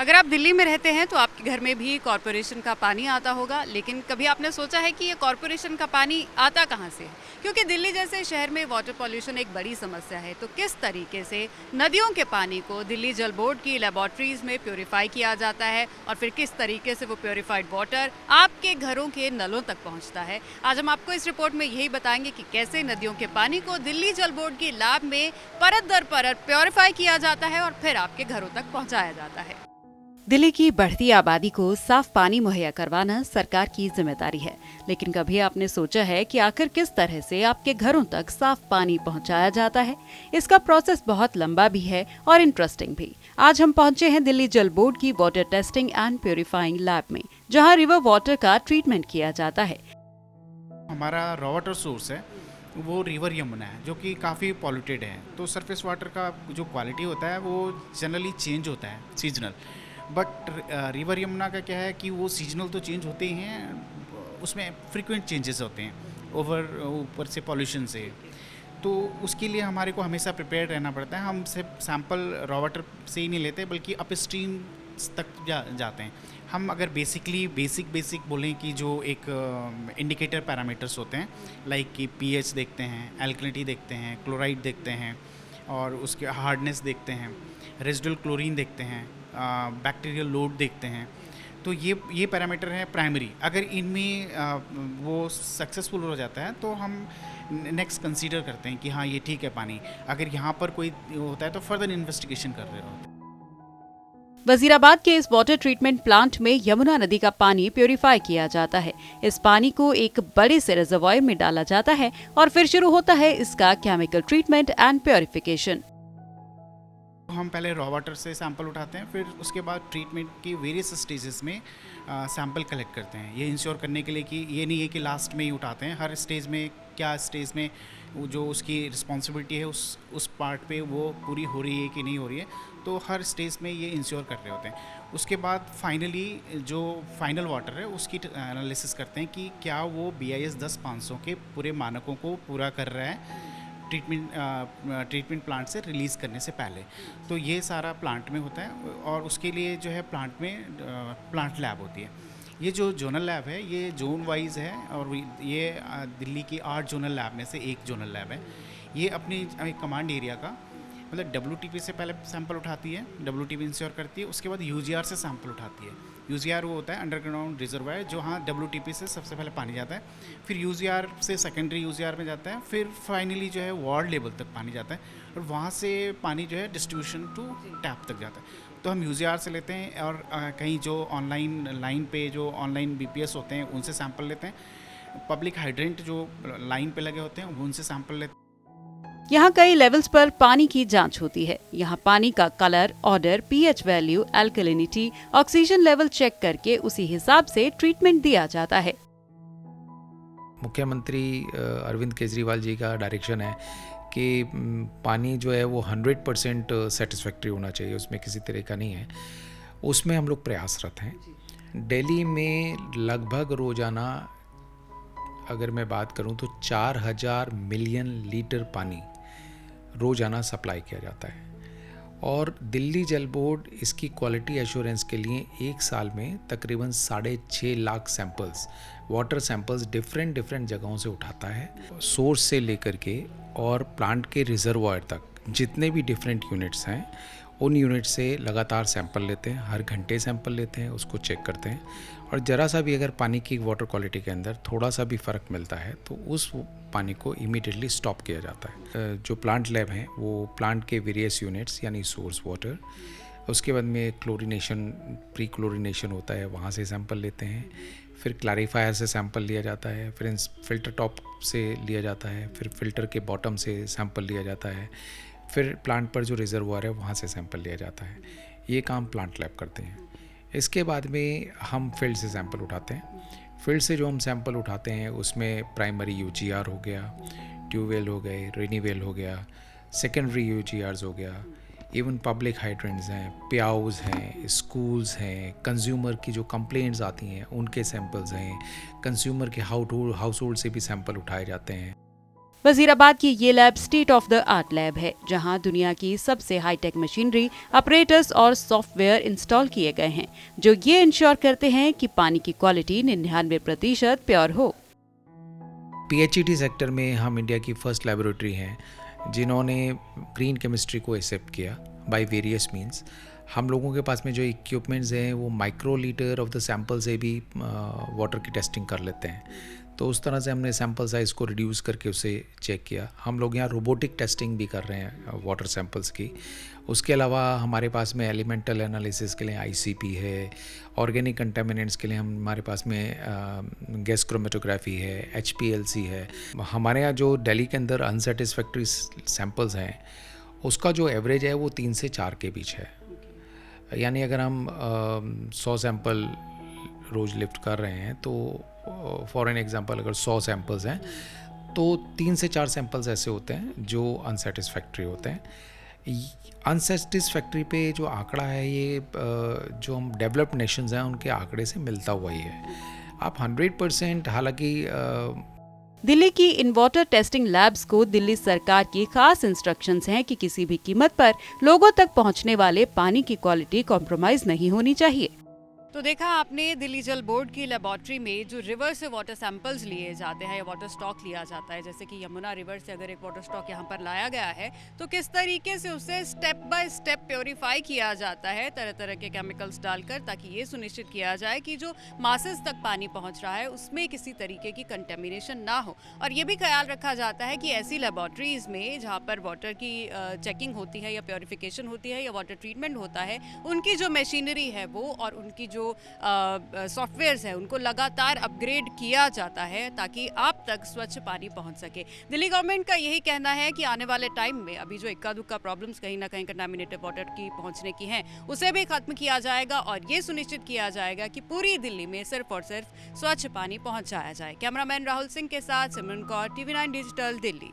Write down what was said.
अगर आप दिल्ली में रहते हैं तो आपके घर में भी कॉरपोरेशन का पानी आता होगा, लेकिन कभी आपने सोचा है कि ये कॉरपोरेशन का पानी आता कहाँ से है? क्योंकि दिल्ली जैसे शहर में वाटर पॉल्यूशन एक बड़ी समस्या है, तो किस तरीके से नदियों के पानी को दिल्ली जल बोर्ड की लैबोरेटरीज में प्योरीफाई किया जाता है और फिर किस तरीके से वो प्योरीफाइड वाटर आपके घरों के नलों तक पहुँचता है, आज हम आपको इस रिपोर्ट में यही बताएंगे कि कैसे नदियों के पानी को दिल्ली जल बोर्ड की लैब में परत दर परत प्योरीफाई किया जाता है और फिर आपके घरों तक पहुँचाया जाता है। दिल्ली की बढ़ती आबादी को साफ पानी मुहैया करवाना सरकार की जिम्मेदारी है, लेकिन कभी आपने सोचा है कि आखिर किस तरह से आपके घरों तक साफ पानी पहुंचाया जाता है? इसका प्रोसेस बहुत लंबा भी है और इंटरेस्टिंग भी। आज हम पहुंचे हैं दिल्ली जल बोर्ड की water testing and purifying lab में, जहां रिवर वाटर का ट्रीटमेंट किया जाता है। हमारा रॉ वाटर सोर्स है वो रिवर यमुना है, जो कि काफ़ी पॉल्यूटेड है। तो सरफेस वाटर का जो क्वालिटी होता है वो जनरली चेंज होता है सीजनल, बट रिवर यमुना का क्या है कि वो सीजनल तो चेंज होते ही हैं, उसमें फ्रीक्वेंट चेंजेस होते हैं ऊपर से पॉल्यूशन से। तो उसके लिए हमारे को हमेशा प्रिपेयर रहना पड़ता है। हम सिर्फ सैंपल रॉ वाटर से ही नहीं लेते, बल्कि अप स्ट्रीम तक जाते हैं। हम अगर बेसिक बोलें कि जो एक इंडिकेटर पैरामीटर्स होते हैं, लाइक कि पीएच देखते हैं, एल्कलिनिटी देखते हैं, क्लोराइड देखते हैं, और उसके हार्डनेस देखते हैं, रेजिडुअल क्लोरीन देखते हैं, बैक्टीरियल लोड देखते हैं। तो ये पैरामीटर हैं प्राइमरी। अगर इनमें वो सक्सेसफुल हो जाता है तो हम नेक्स्ट कंसीडर करते हैं कि हाँ ये ठीक है पानी। अगर यहाँ पर कोई होता है तो फर्दर इन्वेस्टिगेशन कर रहे होते हैं। वजीराबाद के इस वाटर ट्रीटमेंट प्लांट में यमुना नदी का पानी प्योरीफाई किया जाता है। इस पानी को एक बड़े से रिजर्वॉयर में डाला जाता है और फिर शुरू होता है इसका केमिकल ट्रीटमेंट एंड प्योरीफिकेशन। हम पहले रॉ वाटर से सैंपल उठाते हैं, फिर उसके बाद ट्रीटमेंट की वेरियस स्टेजेस में सैंपल कलेक्ट करते हैं। ये इंश्योर करने के लिए कि ये नहीं है कि लास्ट में ही उठाते हैं। हर स्टेज में क्या स्टेज में जो उसकी रिस्पॉन्सिबिलिटी है उस पार्ट पे वो पूरी हो रही है कि नहीं हो रही है, तो हर स्टेज में ये इंश्योर कर रहे होते हैं। उसके बाद फाइनली जो फाइनल वाटर है उसकी एनालिसिस करते हैं कि क्या वो BIS 10-500 के पूरे मानकों को पूरा कर रहा है ट्रीटमेंट प्लांट से रिलीज़ करने से पहले। तो ये सारा प्लांट में होता है, और उसके लिए जो है प्लांट में प्लांट लैब होती है। ये जो जोनल लैब है ये जोन वाइज है, और ये दिल्ली की 8 जोनल लैब में से एक जोनल लैब है। ये अपनी कमांड एरिया का मतलब WTP से पहले सैंपल उठाती है, WTP इंश्योर करती है, उसके बाद UGR से सैंपल उठाती है। UGR वो होता है अंडरग्राउंड रिजर्वायर, जो हाँ WTP से सबसे पहले पानी जाता है, फिर UGR से सेकेंडरी UGR में जाता है, फिर फाइनली जो है वार्ड लेवल तक पानी जाता है, और वहाँ से पानी जो है डिस्ट्रीब्यूशन टू टैप तक जाता है। तो हम UGR से लेते हैं, और कहीं जो ऑनलाइन लाइन पे जो ऑनलाइन BPS होते हैं उनसे सैंपल लेते हैं। पब्लिक हाइड्रेंट जो लाइन पे लगे होते हैं उनसे सैंपल लेते हैं। यहाँ कई लेवल्स पर पानी की जांच होती है। यहाँ पानी का colour, order, pH value, alkalinity, oxygen level check करके उसी हिसाब से ट्रीटमेंट दिया जाता है। मुख्यमंत्री अरविंद केजरीवाल जी का डायरेक्शन है कि पानी जो है वो 100% सेटिस्फैक्ट्री होना चाहिए, उसमें किसी तरह का नहीं है। उसमें हम लोग प्रयासरत हैं। दिल्ली में लगभग रोजाना अगर मैं बात करूं तो 4000 मिलियन लीटर पानी रोजाना सप्लाई किया जाता है, और दिल्ली जल बोर्ड इसकी क्वालिटी एश्योरेंस के लिए एक साल में तकरीबन 6.5 lakh samples, water samples different जगहों से उठाता है, सोर्स से लेकर के और प्लांट के रिजर्वायर तक। जितने भी डिफरेंट यूनिट्स हैं उन यूनिट से लगातार सैंपल लेते हैं, हर घंटे सैंपल लेते हैं, उसको चेक करते हैं, और ज़रा सा भी अगर पानी की वाटर क्वालिटी के अंदर थोड़ा सा भी फ़र्क मिलता है तो उस पानी को इमीडिएटली स्टॉप किया जाता है। जो प्लांट लैब हैं वो प्लांट के वेरियस यूनिट्स यानी सोर्स वाटर, उसके बाद में क्लोरीनेशन, प्री क्लोरीनेशन होता है, वहाँ से सैंपल लेते हैं, फिर क्लैरिफायर से सैंपल लिया जाता है, फिर फिल्टर टॉप से लिया जाता है, फिर फिल्टर के बॉटम से सैंपल लिया जाता है, फिर प्लांट पर जो रिजर्वायर है वहाँ से सैंपल लिया जाता है। ये काम प्लांट लैब करते हैं। इसके बाद में हम फील्ड से सैंपल उठाते हैं। फील्ड से जो हम सैंपल उठाते हैं उसमें प्राइमरी UGR हो गया, ट्यूबवेल हो गए, रेनी वेल हो गया, सेकेंडरी UGRs हो गया, इवन पब्लिक हाइड्रेंट्स हैं, प्याउज हैं, स्कूल्स हैं, कंज्यूमर की जो कंप्लेंट्स आती हैं उनके सैंपल्स हैं, कंज्यूमर के हाउस होल्ड से भी सैंपल उठाए जाते हैं। वजीराबाद की ये lab state of the art lab है, जहां दुनिया की सबसे हाईटेक मशीनरी, ऑपरेटर्स और सॉफ्टवेयर इंस्टॉल किए गए हैं, जो ये इंश्योर करते हैं कि पानी की क्वालिटी 99% प्योर हो। PHET सेक्टर में हम इंडिया की फर्स्ट लेबोरेटरी हैं जिन्होंने ग्रीन केमिस्ट्री को एक्सेप्ट किया बाय वेरियस मींस। हम लोगों के पास में जो इक्विपमेंट्स हैं वो micro litre of the sample से भी वाटर की टेस्टिंग कर लेते हैं, तो उस तरह से हमने सैंपल साइज़ को रिड्यूस करके उसे चेक किया। हम लोग यहाँ रोबोटिक टेस्टिंग भी कर रहे हैं वाटर सैंपल्स की। उसके अलावा हमारे पास में एलिमेंटल एनालिसिस के लिए ICP है, ऑर्गेनिक कंटेमिनेंट्स के लिए हमारे पास में गैस क्रोमेटोग्राफी है, HPLC है। हमारे यहाँ जो दिल्ली के अंदर अनसेटिस्फैक्ट्री सैंपल्स हैं उसका जो एवरेज है वो 3 से 4 के बीच है। यानी अगर हम 100 सैंपल रोज़ लिफ्ट कर रहे हैं तो फॉर एन एग्जांपल अगर 100 सैंपल्स हैं तो 3 से 4 सैंपल्स ऐसे होते हैं जो अनसेटिस्फैक्ट्री होते हैं। अनसेटिस्फैक्ट्री पे जो आंकड़ा है ये जो हम डेवलप्ड नेशंस हैं उनके आंकड़े से मिलता हुआ ही है। आप 100% हालांकि दिल्ली की इन वाटर टेस्टिंग लैब्स को दिल्ली सरकार की खास इंस्ट्रक्शंस हैं कि किसी भी कीमत पर लोगों तक पहुंचने वाले पानी की क्वालिटी कॉम्प्रोमाइज नहीं होनी चाहिए। तो देखा आपने दिल्ली जल बोर्ड की लेबोरेटरी में जो रिवर से वाटर सैंपल्स लिए जाते हैं या वाटर स्टॉक लिया जाता है, जैसे कि यमुना रिवर से अगर एक वाटर स्टॉक यहाँ पर लाया गया है तो किस तरीके से उसे स्टेप बाय स्टेप प्योरीफाई किया जाता है तरह तरह के केमिकल्स डालकर, ताकि ये सुनिश्चित किया जाए कि जो मासेस तक पानी पहुँच रहा है उसमें किसी तरीके की कंटेमिनेशन ना हो। और ये भी ख्याल रखा जाता है कि ऐसी लेबोरेटरीज में जहाँ पर वाटर की चेकिंग होती है या प्योरीफिकेशन होती है या वाटर ट्रीटमेंट होता है, उनकी जो मशीनरी है वो और उनकी जो सॉफ्टवेयर्स है उनको लगातार अपग्रेड किया जाता है ताकि आप तक स्वच्छ पानी पहुंच सके। दिल्ली गवर्नमेंट का यही कहना है कि आने वाले टाइम में अभी जो इक्का दुक्का प्रॉब्लम्स कहीं ना कहीं कंटामिनेटेड वाटर की पहुंचने की हैं उसे भी खत्म किया जाएगा और ये सुनिश्चित किया जाएगा कि पूरी दिल्ली में सिर्फ और सिर्फ स्वच्छ पानी पहुंचाया जाए। कैमरामैन राहुल सिंह के साथ सिमरन कौर, TV9 डिजिटल, दिल्ली।